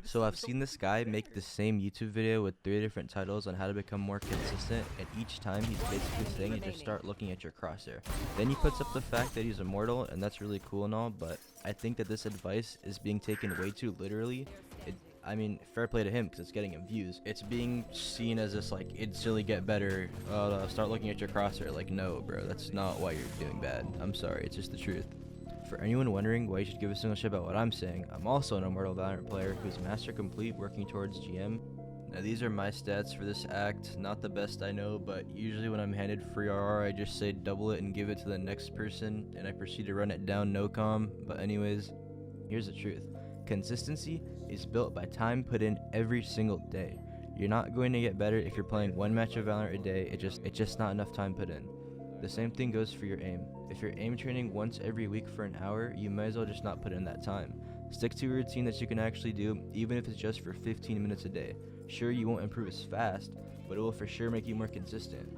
So I've seen this guy make the same YouTube video with 3 different titles on how to become more consistent, and each time he's basically saying you just start looking at your crosshair. Then he puts up the fact that he's immortal, and that's really cool and all, but I think that this advice is being taken way too literally. I mean, fair play to him because it's getting him views. It's being seen as this like instantly get better, start looking at your crosshair. Like, no, bro, that's not why you're doing bad. I'm sorry, it's just the truth. For anyone wondering why you should give a single shit about what I'm saying, I'm also an immortal Valorant player who's master complete working towards GM. Now these are my stats for this act, not the best I know, but usually when I'm handed free RR I just say double it and give it to the next person, and I proceed to run it down no com. But anyways, here's the truth. Consistency is built by time put in every single day. You're not going to get better if you're playing one match of Valorant a day, it's just not enough time put in. The same thing goes for your aim. If you're aim training once every week for an hour, you might as well just not put in that time. Stick to a routine that you can actually do, even if it's just for 15 minutes a day. Sure, you won't improve as fast, but it will for sure make you more consistent.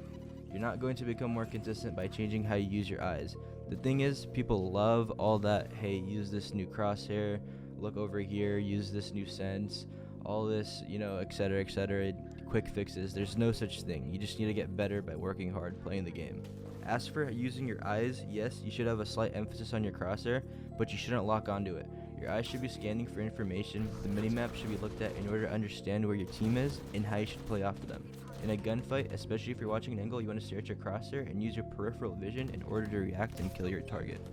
You're not going to become more consistent by changing how you use your eyes. The thing is, people love all that, hey, use this new crosshair, look over here, use this new sense, all this, etc, quick fixes. There's no such thing. You just need to get better by working hard playing the game. As for using your eyes, yes, you should have a slight emphasis on your crosshair, but you shouldn't lock onto it. Your eyes should be scanning for information, the minimap should be looked at in order to understand where your team is and how you should play off of them. In a gunfight, especially if you're watching an angle, you want to stare at your crosshair and use your peripheral vision in order to react and kill your target.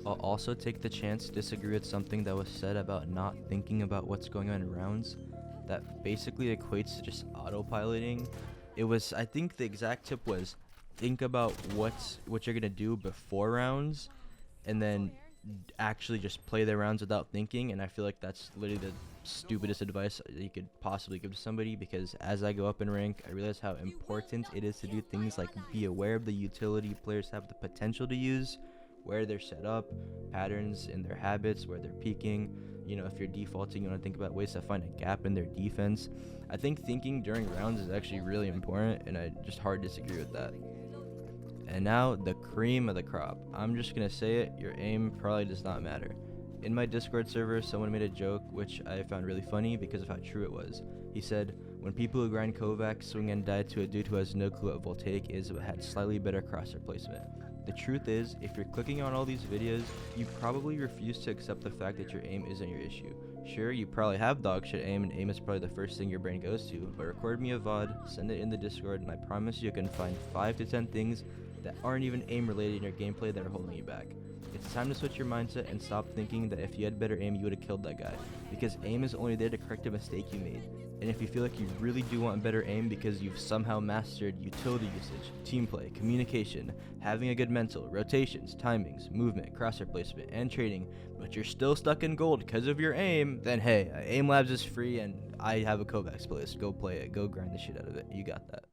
I'll also take the chance to disagree with something that was said about not thinking about what's going on in rounds. That basically equates to just autopiloting. I think the exact tip was, think about what you're gonna do before rounds, and then actually just play the rounds without thinking. And I feel like that's literally the stupidest advice that you could possibly give to somebody, because as I go up in rank, I realize how important it is to do things like be aware of the utility players have the potential to use, where they're set up, patterns in their habits, where they're peaking. If you're defaulting, you want to think about ways to find a gap in their defense. I think thinking during rounds is actually really important, and I just hard disagree with that. And now, the cream of the crop. I'm just gonna say it, your aim probably does not matter. In my Discord server, someone made a joke which I found really funny because of how true it was. He said, when people who grind Kovac swing and die to a dude who has no clue what Voltaic is but had slightly better crosshair placement. The truth is, if you're clicking on all these videos, you probably refuse to accept the fact that your aim isn't your issue. Sure, you probably have dogshit aim, and aim is probably the first thing your brain goes to, but record me a VOD, send it in the Discord, and I promise you can find 5 to 10 things that aren't even aim related in your gameplay that are holding you back. It's time to switch your mindset and stop thinking that if you had better aim you would have killed that guy, because aim is only there to correct a mistake you made. And if you feel like you really do want better aim because you've somehow mastered utility usage, team play, communication, having a good mental, rotations, timings, movement, crosshair placement, and trading, but you're still stuck in gold because of your aim, then hey, Aim Labs is free and I have a Kovacs playlist. Go play it, go grind the shit out of it. You got that.